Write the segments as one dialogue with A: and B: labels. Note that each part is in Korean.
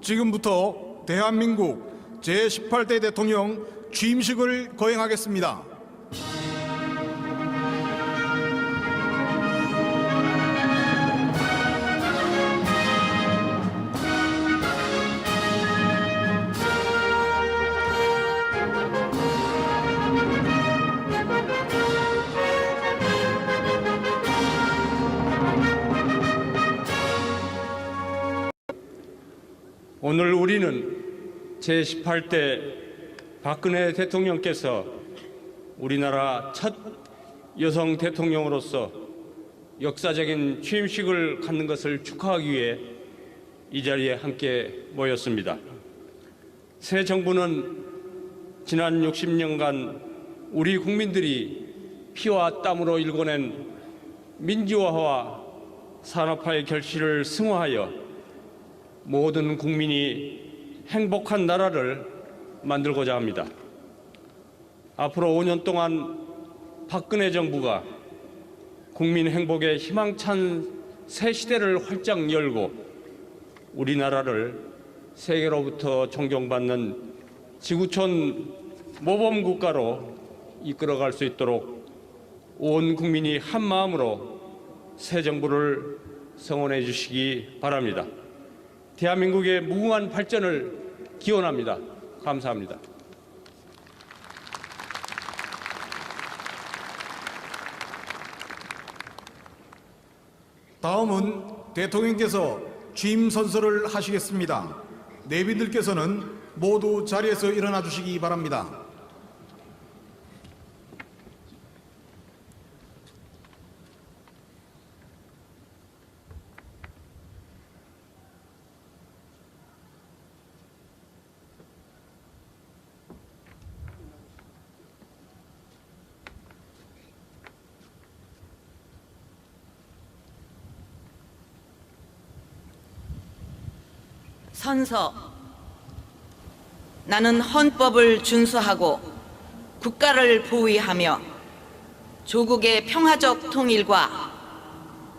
A: 지금부터 대한민국 제18대 대통령 취임식을 거행하겠습니다.
B: 오늘 우리는 제18대 박근혜 대통령께서 우리나라 첫 여성 대통령으로서 역사적인 취임식을 갖는 것을 축하하기 위해 이 자리에 함께 모였습니다. 새 정부는 지난 60년간 우리 국민들이 피와 땀으로 일궈낸 민주화와 산업화의 결실을 승화하여 모든 국민이 행복한 나라를 만들고자 합니다. 앞으로 5년 동안 박근혜 정부가 국민 행복의 희망찬 새 시대를 활짝 열고 우리나라를 세계로부터 존경받는 지구촌 모범국가로 이끌어갈 수 있도록 온 국민이 한 마음으로 새 정부를 성원해 주시기 바랍니다. 대한민국의 무궁한 발전을 기원합니다. 감사합니다.
A: 다음은 대통령께서 취임 선서를 하시겠습니다. 내빈들께서는 모두 자리에서 일어나 주시기 바랍니다.
C: 선서. 나는 헌법을 준수하고 국가를 보위하며 조국의 평화적 통일과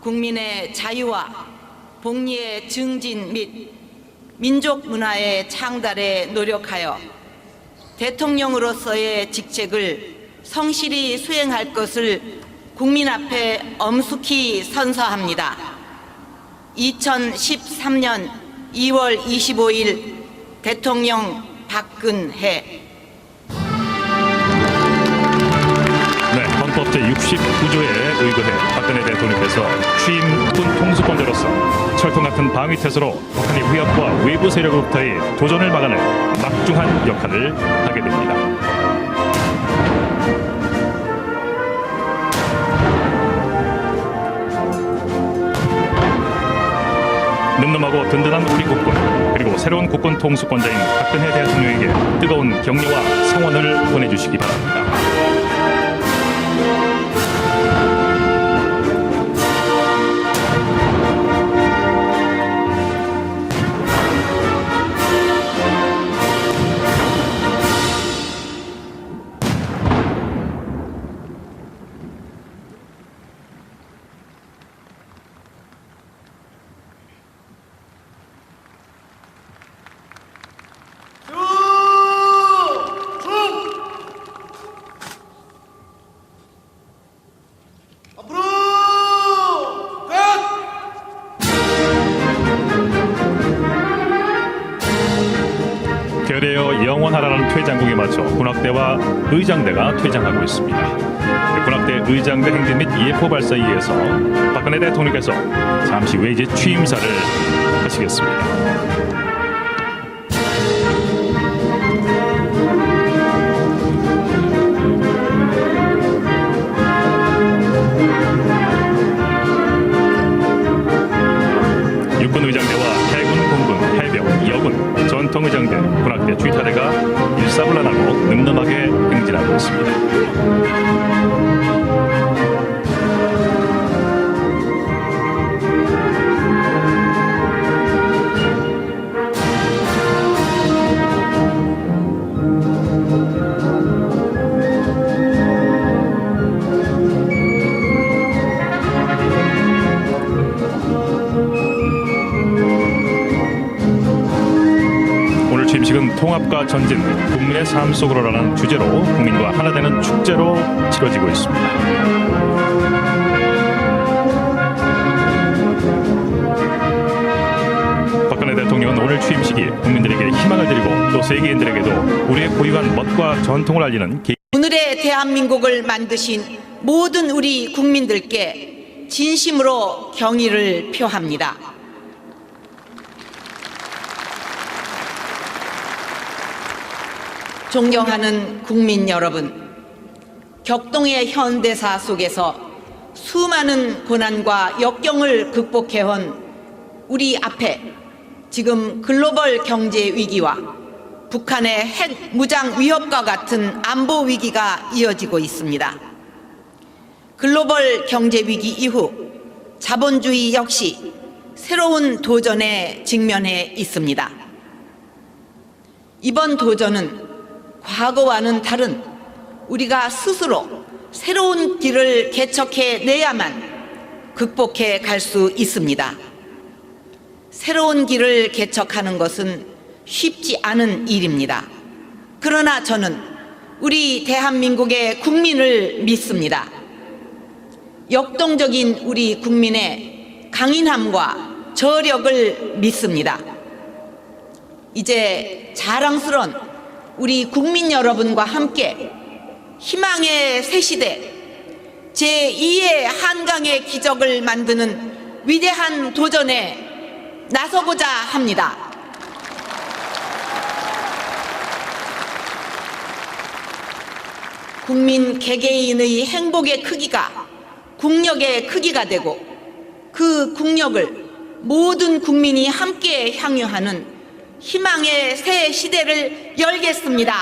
C: 국민의 자유와 복리의 증진 및 민족 문화의 창달에 노력하여 대통령으로서의 직책을 성실히 수행할 것을 국민 앞에 엄숙히 선서합니다. 2013년 2월 25일 대통령 박근혜.
D: 네, 헌법 제69조에 의거해 박근혜 대통령께서 취임군 통수권자로서 철통 같은 방위 태세로 북한의 위협과 외부 세력으로부터의 도전을 막아낼 막중한 역할을 하게 됩니다. 늠름하고 든든한 우리 국군, 그리고 새로운 국군 통수권자인 박근혜 대통령에게 뜨거운 격려와 성원을 보내주시기 바랍니다. 결의하여 영원하라는 퇴장곡에 맞춰 군악대와 의장대가 퇴장하고 있습니다. 군악대 의장대 행진 및 예포 발사에 의해서 박근혜 대통령께서 잠시 후에 이제 취임사를 하시겠습니다. 육군의장대와 해군, 공군, 해병, 여군, 전통의장대, 군악대, 주위타대가 일사불란하고 늠름하게 행진하고 있습니다. 취임식은 통합과 전진, 국민의 삶 속으로라는 주제로 국민과 하나 되는 축제로 치러지고 있습니다. 박근혜 대통령은 오늘 취임식이 국민들에게 희망을 드리고 또 세계인들에게도 우리의 고유한 멋과 전통을 알리는
C: 오늘의 대한민국을 만드신 모든 우리 국민들께 진심으로 경의를 표합니다. 존경하는 국민 여러분, 격동의 현대사 속에서 수많은 고난과 역경을 극복해온 우리 앞에 지금 글로벌 경제 위기와 북한의 핵 무장 위협과 같은 안보 위기가 이어지고 있습니다. 글로벌 경제 위기 이후 자본주의 역시 새로운 도전에 직면해 있습니다. 이번 도전은 과거와는 다른 우리가 스스로 새로운 길을 개척해 내야만 극복해 갈 수 있습니다. 새로운 길을 개척하는 것은 쉽지 않은 일입니다. 그러나 저는 우리 대한민국의 국민을 믿습니다. 역동적인 우리 국민의 강인함과 저력을 믿습니다. 이제 자랑스러운 우리 국민 여러분과 함께 희망의 새시대, 제2의 한강의 기적을 만드는 위대한 도전에 나서고자 합니다. 국민 개개인의 행복의 크기가 국력의 크기가 되고 그 국력을 모든 국민이 함께 향유하는 희망의 새 시대를 열겠습니다.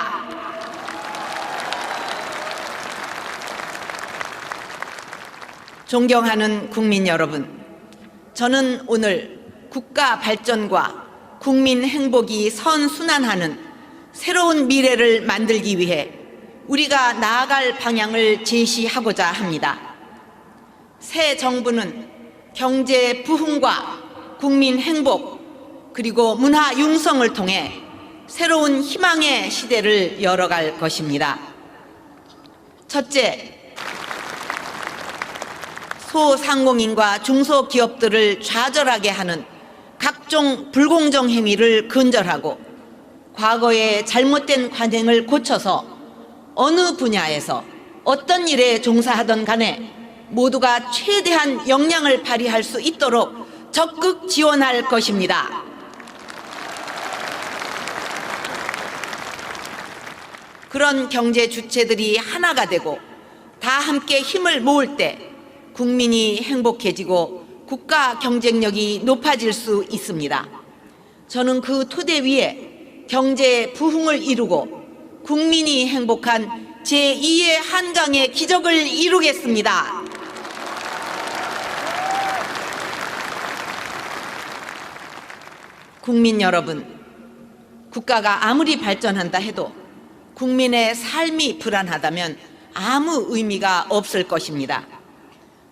C: 존경하는 국민 여러분, 저는 오늘 국가 발전과 국민 행복이 선순환하는 새로운 미래를 만들기 위해 우리가 나아갈 방향을 제시하고자 합니다. 새 정부는 경제 부흥과 국민 행복 그리고 문화 융성을 통해 새로운 희망의 시대를 열어갈 것입니다. 첫째, 소상공인과 중소기업들을 좌절하게 하는 각종 불공정 행위를 근절하고 과거의 잘못된 관행을 고쳐서 어느 분야에서 어떤 일에 종사하던 간에 모두가 최대한 역량을 발휘할 수 있도록 적극 지원할 것입니다. 그런 경제 주체들이 하나가 되고 다 함께 힘을 모을 때 국민이 행복해지고 국가 경쟁력이 높아질 수 있습니다. 저는 그 토대 위에 경제 부흥을 이루고 국민이 행복한 제2의 한강의 기적을 이루겠습니다. 국민 여러분, 국가가 아무리 발전한다 해도 국민의 삶이 불안하다면 아무 의미가 없을 것입니다.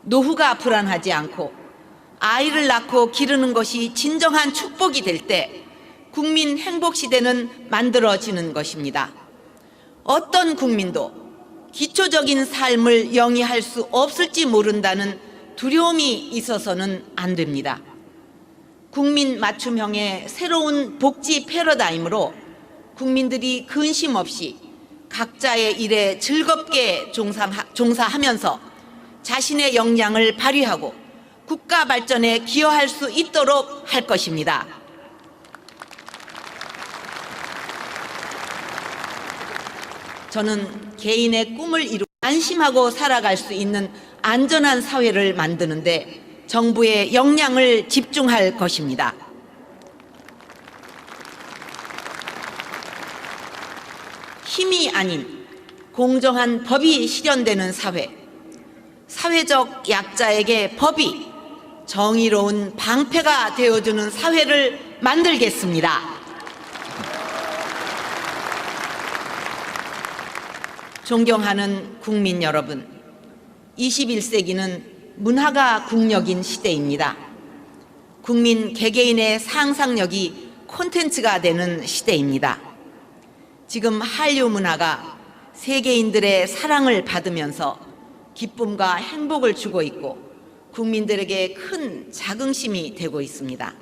C: 노후가 불안하지 않고 아이를 낳고 기르는 것이 진정한 축복이 될 때 국민 행복 시대는 만들어지는 것입니다. 어떤 국민도 기초적인 삶을 영위할 수 없을지 모른다는 두려움이 있어서는 안 됩니다. 국민 맞춤형의 새로운 복지 패러다임으로 국민들이 근심 없이 각자의 일에 즐겁게 종사하면서 자신의 역량을 발휘하고 국가 발전에 기여할 수 있도록 할 것입니다. 저는 개인의 꿈을 이루고 안심하고 살아갈 수 있는 안전한 사회를 만드는데 정부의 역량을 집중할 것입니다. 힘이 아닌 공정한 법이 실현되는 사회, 사회적 약자에게 법이 정의로운 방패가 되어주는 사회를 만들겠습니다. 존경하는 국민 여러분, 21세기는 문화가 국력인 시대입니다. 국민 개개인의 상상력이 콘텐츠가 되는 시대입니다. 지금 한류 문화가 세계인들의 사랑을 받으면서 기쁨과 행복을 주고 있고 국민들에게 큰 자긍심이 되고 있습니다.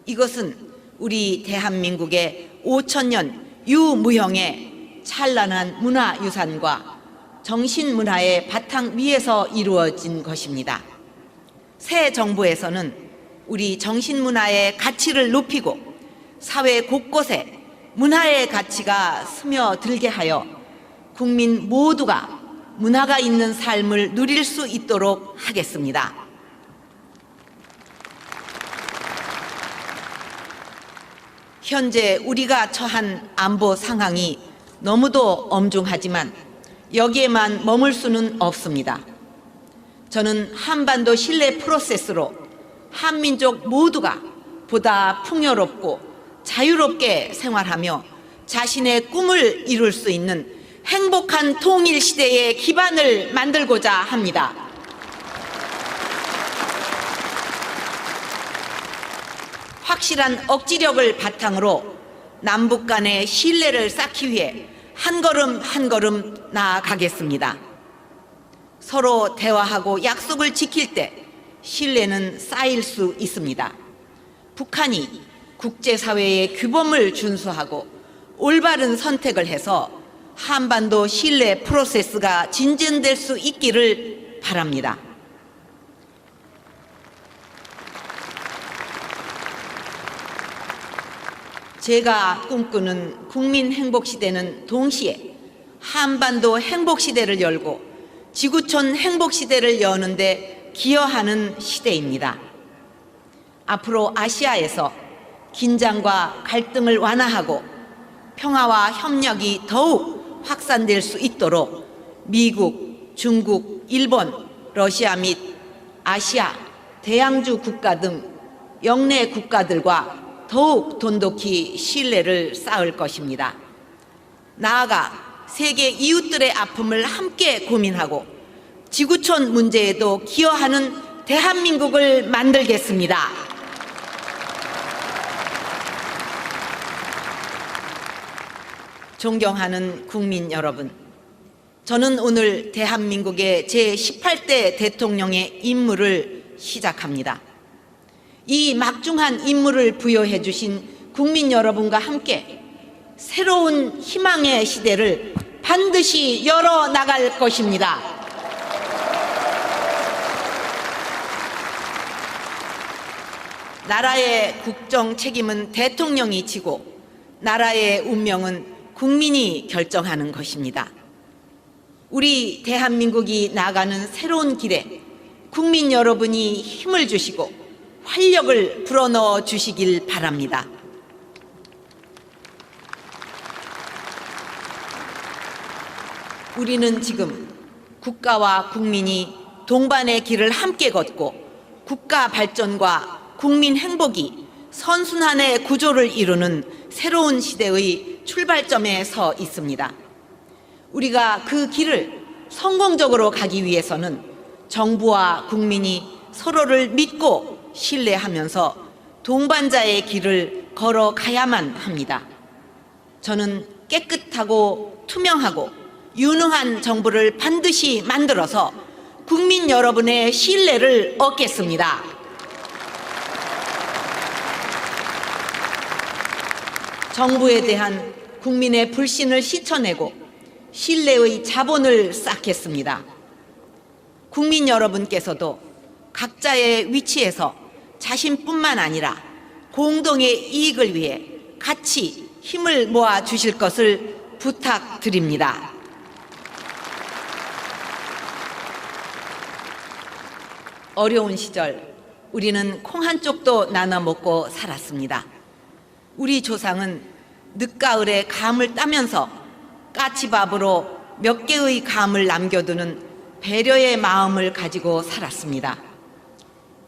C: 이것은 우리 대한민국의 5천년 유무형의 찬란한 문화유산과 정신문화의 바탕 위에서 이루어진 것입니다. 새 정부에서는 우리 정신문화의 가치를 높이고 사회 곳곳에 문화의 가치가 스며들게 하여 국민 모두가 문화가 있는 삶을 누릴 수 있도록 하겠습니다. 현재 우리가 처한 안보 상황이 너무도 엄중하지만 여기에만 머물 수는 없습니다. 저는 한반도 신뢰 프로세스로 한민족 모두가 보다 풍요롭고 자유롭게 생활하며 자신의 꿈을 이룰 수 있는 행복한 통일 시대의 기반을 만들고자 합니다. 확실한 억지력을 바탕으로 남북 간의 신뢰를 쌓기 위해 한 걸음 한 걸음 나아가겠습니다. 서로 대화하고 약속을 지킬 때 신뢰는 쌓일 수 있습니다. 북한이 국제사회의 규범을 준수하고 올바른 선택을 해서 한반도 신뢰 프로세스가 진전될 수 있기를 바랍니다. 제가 꿈꾸는 국민 행복시대는 동시에 한반도 행복시대를 열고 지구촌 행복시대를 여는 데 기여하는 시대입니다. 앞으로 아시아에서 긴장과 갈등을 완화하고 평화와 협력이 더욱 확산될 수 있도록 미국, 중국, 일본, 러시아 및 아시아, 대양주 국가 등 영내 국가들과 더욱 돈독히 신뢰를 쌓을 것입니다. 나아가 세계 이웃들의 아픔을 함께 고민하고 지구촌 문제에도 기여하는 대한민국을 만들겠습니다. 존경하는 국민 여러분, 저는 오늘 대한민국의 제18대 대통령의 임무를 시작합니다. 이 막중한 임무를 부여해 주신 국민 여러분과 함께 새로운 희망의 시대를 반드시 열어나갈 것입니다. 나라의 국정 책임은 대통령이 지고 나라의 운명은 국민이 결정하는 것입니다. 우리 대한민국이 나아가는 새로운 길에 국민 여러분이 힘을 주시고 활력을 불어넣어 주시길 바랍니다. 우리는 지금 국가와 국민이 동반의 길을 함께 걷고 국가 발전과 국민 행복이 선순환의 구조를 이루는 새로운 시대의 출발점에 서 있습니다. 우리가 그 길을 성공적으로 가기 위해서는 정부와 국민이 서로를 믿고 신뢰하면서 동반자의 길을 걸어가야만 합니다. 저는 깨끗하고 투명하고 유능한 정부를 반드시 만들어서 국민 여러분의 신뢰를 얻겠습니다. 정부에 대한 국민의 불신을 씻어내고 신뢰의 자본을 쌓겠습니다. 국민 여러분께서도 각자의 위치에서 자신뿐만 아니라 공동의 이익을 위해 같이 힘을 모아 주실 것을 부탁드립니다. 어려운 시절 우리는 콩 한 쪽도 나눠 먹고 살았습니다. 우리 조상은 늦가을에 감을 따면서 까치밥으로 몇 개의 감을 남겨두는 배려의 마음을 가지고 살았습니다.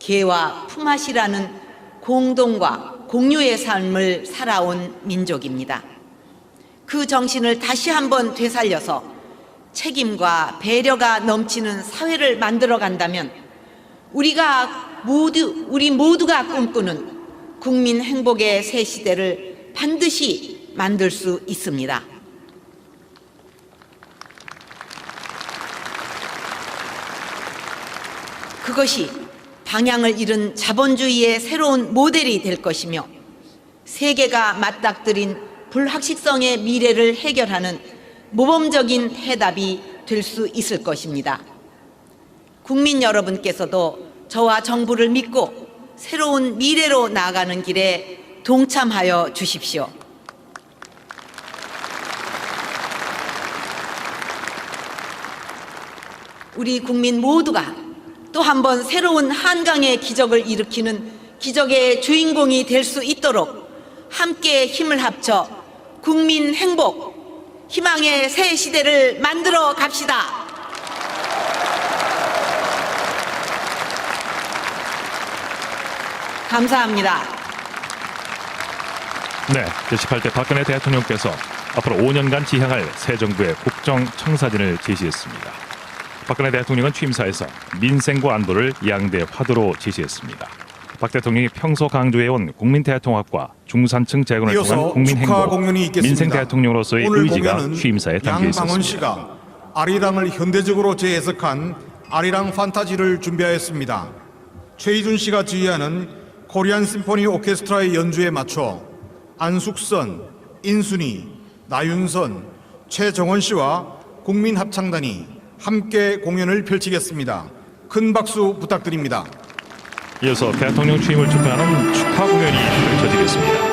C: 개와 품앗이라는 공동과 공유의 삶을 살아온 민족입니다. 그 정신을 다시 한번 되살려서 책임과 배려가 넘치는 사회를 만들어 간다면 우리 모두가 꿈꾸는 국민 행복의 새 시대를 반드시 만들 수 있습니다. 그것이 방향을 잃은 자본주의의 새로운 모델이 될 것이며 세계가 맞닥뜨린 불확실성의 미래를 해결하는 모범적인 해답이 될 수 있을 것입니다. 국민 여러분께서도 저와 정부를 믿고 새로운 미래로 나아가는 길에 동참하여 주십시오. 우리 국민 모두가 또 한 번 새로운 한강의 기적을 일으키는 기적의 주인공이 될 수 있도록 함께 힘을 합쳐 국민 행복, 희망의 새 시대를 만들어 갑시다. 감사합니다.
D: 네, 제18대 박근혜 대통령께서 앞으로 5년간 지향할 새 정부의 국정청사진을 제시했습니다. 박근혜 대통령은 취임사에서 민생과 안보를 양대 화두로 제시했습니다. 박 대통령이 평소 강조해온 국민대통합과 중산층 재건을
A: 이어서
D: 통한 국민행복,
A: 축하 공연이 있겠습니다.
D: 민생 대통령으로서의
A: 오늘
D: 의지가
A: 공연은
D: 취임사에 담겨
A: 양방원
D: 있었습니다.
A: 씨가 아리랑을 현대적으로 재해석한 아리랑 판타지를 준비하였습니다. 최희준 씨가 지휘하는 코리안 심포니 오케스트라의 연주에 맞춰 안숙선, 인순이, 나윤선, 최정원 씨와 국민합창단이 함께 공연을 펼치겠습니다. 큰 박수 부탁드립니다.
D: 이어서 대통령 취임을 축하하는 축하 공연이 펼쳐지겠습니다.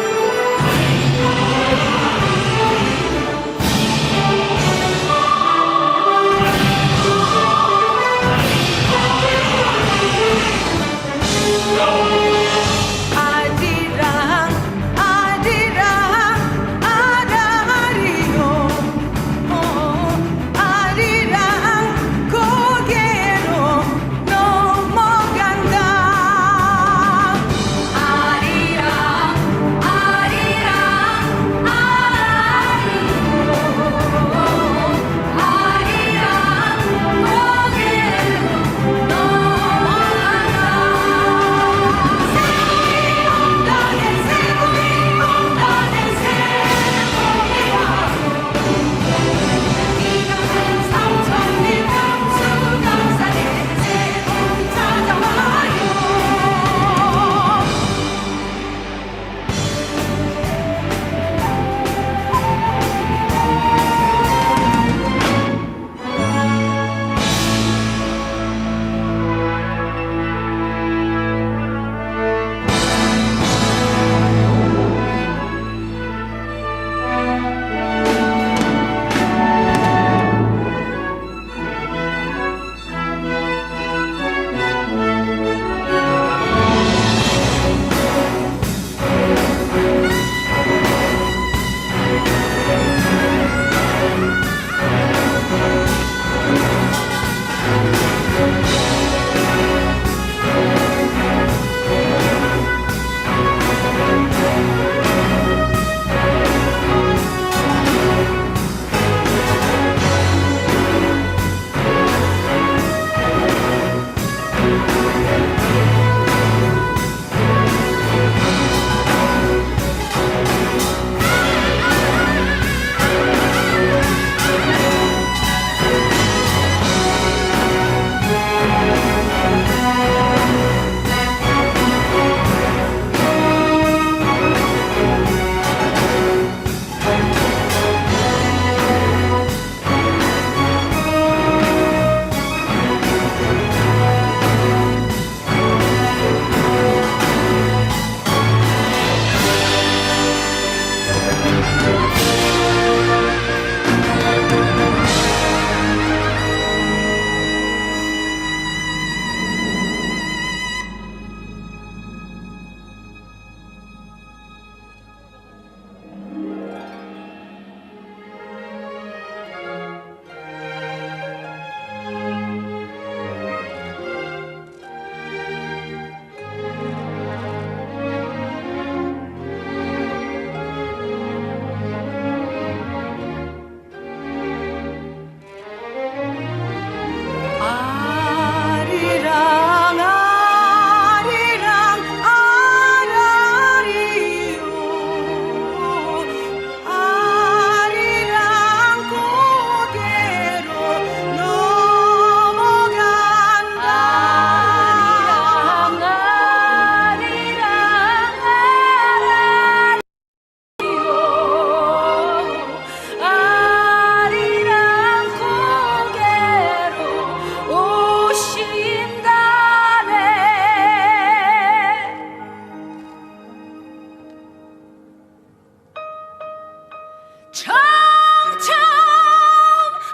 E: 청청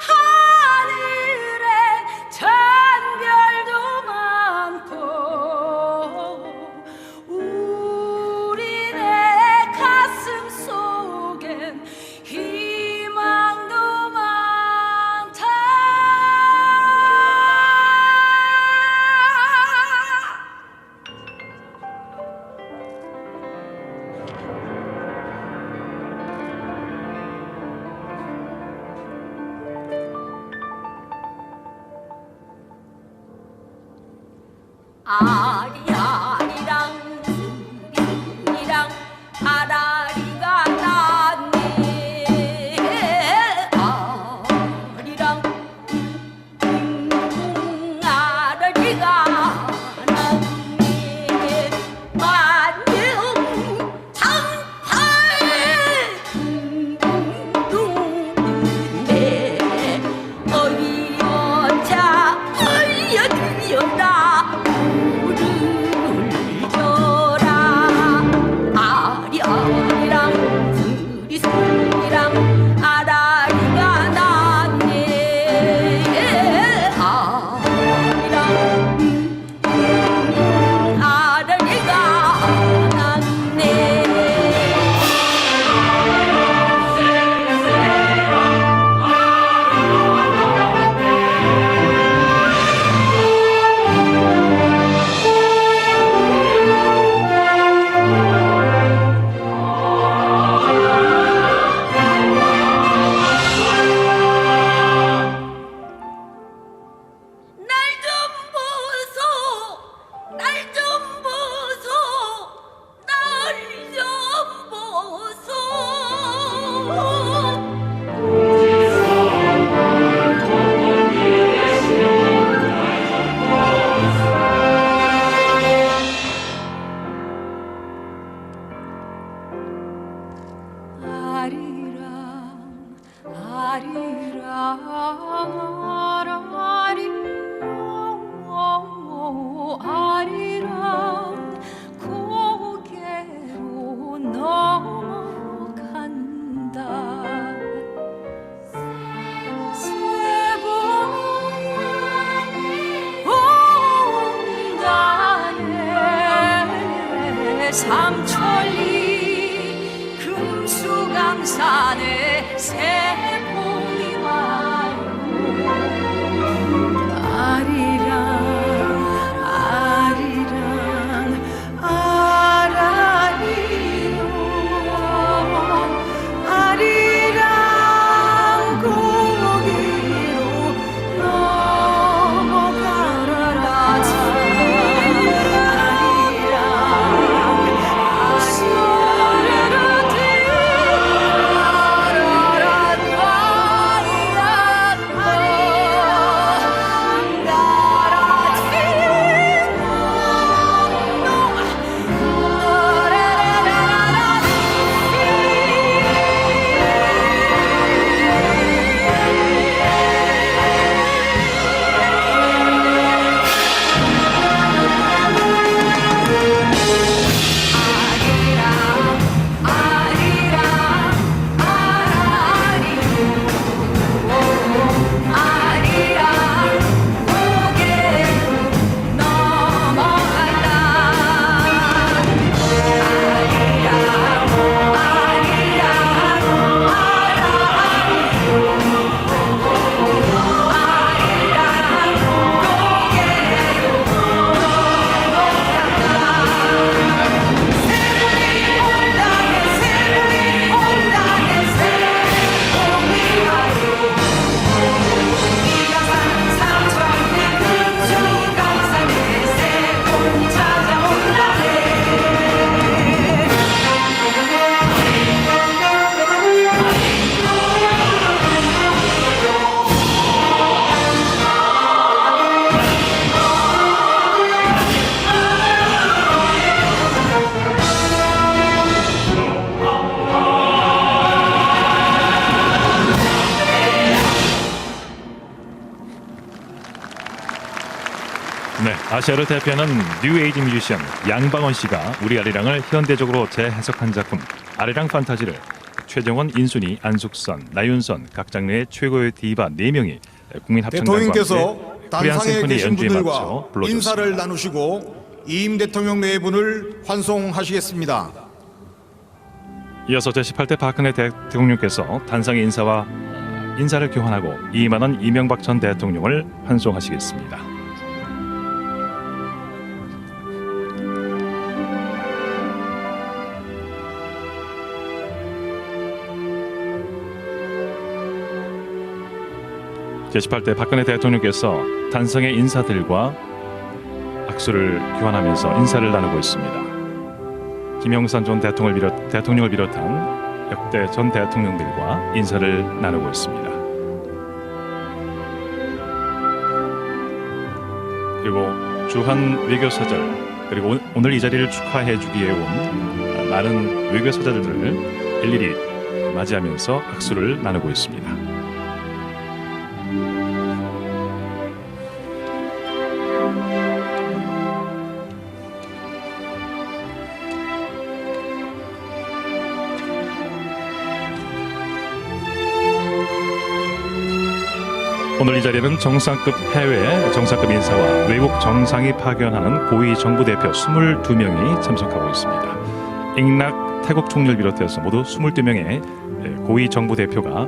E: 하늘에 잔별도 많고 우리네 가슴 속엔 희망도 많다. 아리아리랑 스리랑 아라리가 났네. 아리랑 아라리가 났네. 만능 장팔 둥둥둥네. 어이 여자 알려주려라. 울려라. 아리아리랑 스리스리랑 아라리가 났네. 아리랑 아라리가 났네. 날 좀 보소, 날 좀 보소, 날 좀 보소. 아리랑 아리랑 아리랑 고개로 넘어간다. 세봉온단에 삼천리 금수강산에 새봄이 와요. 아리랑 아리랑 아라리요. 아리랑 고기로 넘어가라.
D: 네, 아시아를 대표하는 뉴에이지 뮤지션 양방원 씨가 우리 아리랑을 현대적으로 재해석한 작품 아리랑 판타지를 최정원, 인순이, 안숙선, 나윤선 각 장르의 최고의 디바 4명이 국민 합창단과
A: 대통령께서
D: 함께 코리안
A: 단상에
D: 심포니
A: 계신
D: 연주에
A: 분들과
D: 맞춰 불러줬습니다.
A: 인사를 나누시고 이임 대통령 네 분을 환송하시겠습니다.
D: 이어서 제18대 박근혜 대통령께서 단상의 인사를 교환하고 이임하는 이명박 전 대통령을 환송하시겠습니다. 제18대 박근혜 대통령께서 단상의 인사들과 악수를 교환하면서 인사를 나누고 있습니다. 김영삼 전 대통령을 비롯한 역대 전 대통령들과 인사를 나누고 있습니다. 그리고 주한 외교사절 그리고 오늘 이 자리를 축하해 주기에 온 많은 외교사절들을 일일이 맞이하면서 악수를 나누고 있습니다. 오늘 이 자리는 정상급 인사와 외국 정상이 파견하는 고위 정부 대표 22명이 참석하고 있습니다. 잉락 태국 총리를 비롯해서 모두 22명의 고위 정부 대표가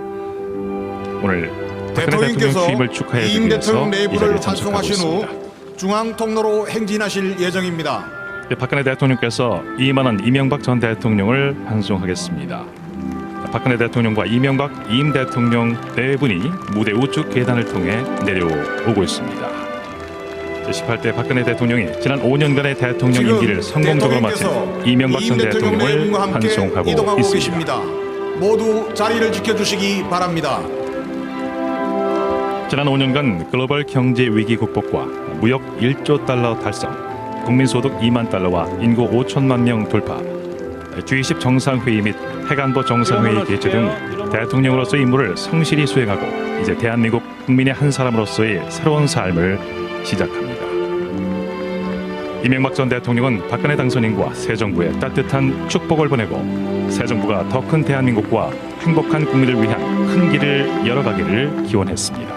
D: 오늘 박근혜 대통령 취임을 축하해 주기
A: 이임
D: 위해서
A: 대통령 네
D: 이
A: 분을
D: 자리에 참석하고
A: 환송하신
D: 있습니다.
A: 후 중앙 통로로 행진하실 예정입니다.
D: 박근혜 대통령께서 이임하는 이명박 전 대통령을 환송하겠습니다. 박근혜 대통령과 이임 대통령 네 분이 무대 우측 계단을 통해 내려오고 있습니다. 제18대 박근혜 대통령이 지난 5년간의 대통령 임기를 성공적으로 마친 이명박 전 대통령을 환송하고
A: 이동하고
D: 있습니다.
A: 계십니다. 모두 자리를 지켜주시기 바랍니다.
D: 지난 5년간 글로벌 경제 위기 극복과 무역 1조 달러 달성, 국민소득 2만 달러와 인구 5천만 명 돌파, G20 정상회의 및 핵안보 정상회의 개최 등 대통령으로서의 임무를 성실히 수행하고 이제 대한민국 국민의 한 사람으로서의 새로운 삶을 시작합니다. 이명박 전 대통령은 박근혜 당선인과 새 정부에 따뜻한 축복을 보내고 새 정부가 더 큰 대한민국과 행복한 국민을 위한 큰 길을 열어가기를 기원했습니다.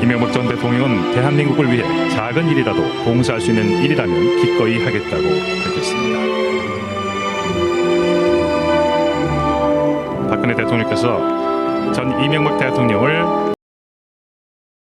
D: 이명박 전 대통령은 대한민국을 위해 작은 일이라도 봉사할 수 있는 일이라면 기꺼이 하겠다고 밝혔습니다. 박근혜 대통령께서 전 이명박 대통령을